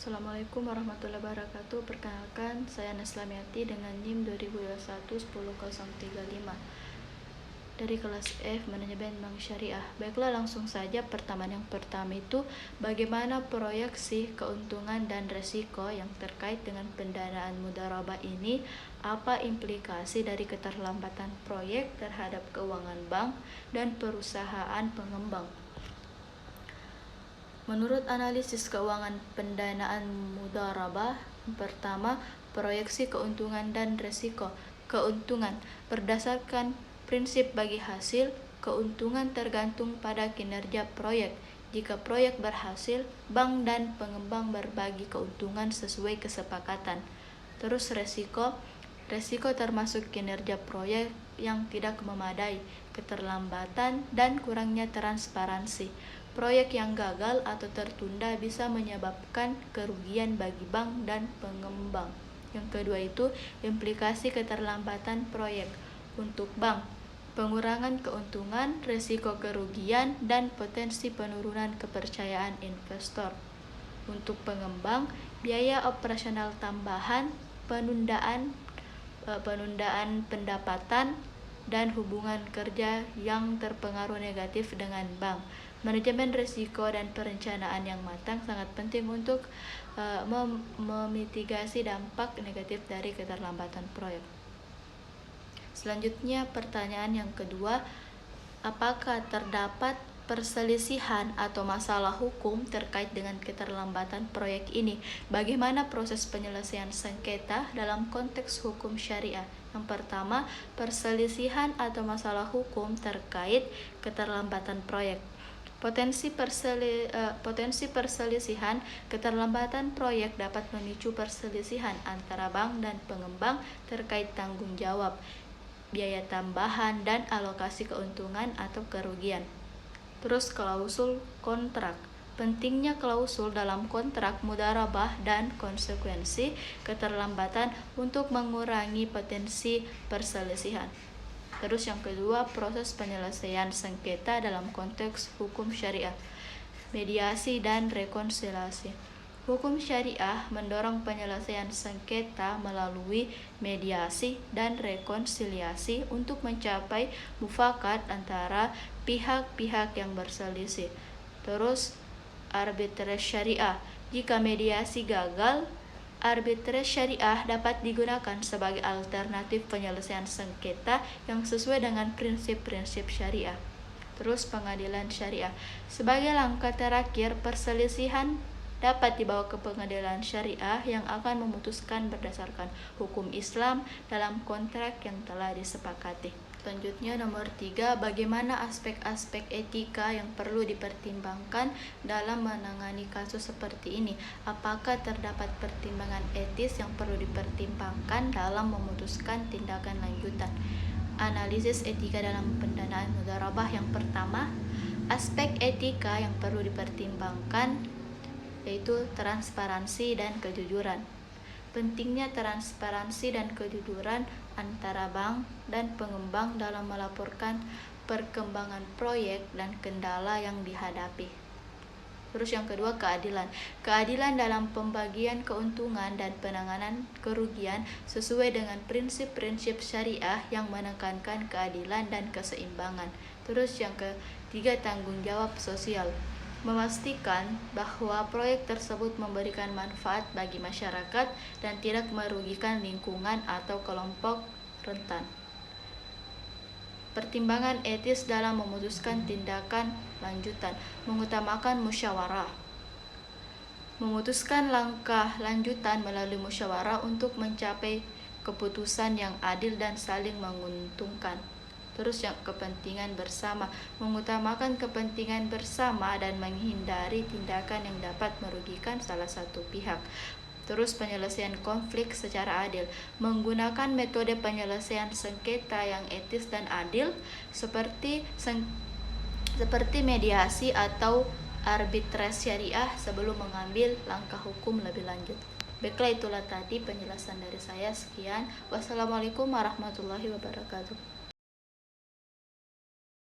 Assalamualaikum warahmatullahi wabarakatuh. Perkenalkan, saya Naslamiati dengan NIM 2021 10.035 dari kelas F Manajemen Bank Syariah. Baiklah, langsung saja. Pertanyaan yang pertama itu, bagaimana proyeksi keuntungan dan resiko yang terkait dengan pendanaan mudharabah ini? Apa implikasi dari keterlambatan proyek terhadap keuangan bank dan perusahaan pengembang? Menurut analisis keuangan pendanaan mudharabah, pertama, proyeksi keuntungan dan resiko. Keuntungan berdasarkan prinsip bagi hasil, keuntungan tergantung pada kinerja proyek. Jika proyek berhasil, bank dan pengembang berbagi keuntungan sesuai kesepakatan. Terus resiko termasuk kinerja proyek yang tidak memadai, keterlambatan, dan kurangnya transparansi. Proyek yang gagal atau tertunda bisa menyebabkan kerugian bagi bank dan pengembang. Yang kedua itu implikasi keterlambatan proyek. Untuk bank, pengurangan keuntungan, risiko kerugian, dan potensi penurunan kepercayaan investor. Untuk pengembang, biaya operasional tambahan, penundaan pendapatan, dan hubungan kerja yang terpengaruh negatif dengan bank. Manajemen risiko dan perencanaan yang matang sangat penting untuk memitigasi dampak negatif dari keterlambatan proyek. Selanjutnya, pertanyaan yang kedua, apakah terdapat perselisihan atau masalah hukum terkait dengan keterlambatan proyek ini? Bagaimana proses penyelesaian sengketa dalam konteks hukum syariah? Yang pertama, perselisihan atau masalah hukum terkait keterlambatan proyek. Potensi perselisihan keterlambatan proyek dapat memicu perselisihan antara bank dan pengembang terkait tanggung jawab, biaya tambahan, dan alokasi keuntungan atau kerugian. Terus klausul kontrak. Pentingnya klausul dalam kontrak mudharabah dan konsekuensi keterlambatan untuk mengurangi potensi perselisihan. Terus yang kedua, proses penyelesaian sengketa dalam konteks hukum syariah. Mediasi dan rekonsiliasi. Hukum syariah mendorong penyelesaian sengketa melalui mediasi dan rekonsiliasi untuk mencapai mufakat antara pihak-pihak yang berselisih. Terus arbitrase syariah. Jika mediasi gagal, arbitrase syariah dapat digunakan sebagai alternatif penyelesaian sengketa yang sesuai dengan prinsip-prinsip syariah. Terus pengadilan syariah. Sebagai langkah terakhir, perselisihan dapat dibawa ke pengadilan syariah yang akan memutuskan berdasarkan hukum Islam dalam kontrak yang telah disepakati. Selanjutnya nomor 3, bagaimana aspek-aspek etika yang perlu dipertimbangkan dalam menangani kasus seperti ini? Apakah terdapat pertimbangan etis yang perlu dipertimbangkan dalam memutuskan tindakan lanjutan? Analisis etika dalam pendanaan mudharabah. Yang pertama, aspek etika yang perlu dipertimbangkan yaitu transparansi dan kejujuran. Pentingnya transparansi dan kejujuran antara bank dan pengembang dalam melaporkan perkembangan proyek dan kendala yang dihadapi. Terus yang kedua, keadilan. Keadilan dalam pembagian keuntungan dan penanganan kerugian sesuai dengan prinsip-prinsip syariah yang menekankan keadilan dan keseimbangan. Terus yang ketiga, tanggung jawab sosial. Memastikan bahwa proyek tersebut memberikan manfaat bagi masyarakat dan tidak merugikan lingkungan atau kelompok rentan. Pertimbangan etis dalam memutuskan tindakan lanjutan. Mengutamakan musyawarah. Memutuskan langkah lanjutan melalui musyawarah untuk mencapai keputusan yang adil dan saling menguntungkan. Terus yang kepentingan bersama, mengutamakan kepentingan bersama dan menghindari tindakan yang dapat merugikan salah satu pihak. Terus penyelesaian konflik secara adil, menggunakan metode penyelesaian sengketa yang etis dan adil seperti mediasi atau arbitrase syariah sebelum mengambil langkah hukum lebih lanjut. Baiklah, itulah tadi penjelasan dari saya. Sekian. Wassalamualaikum warahmatullahi wabarakatuh.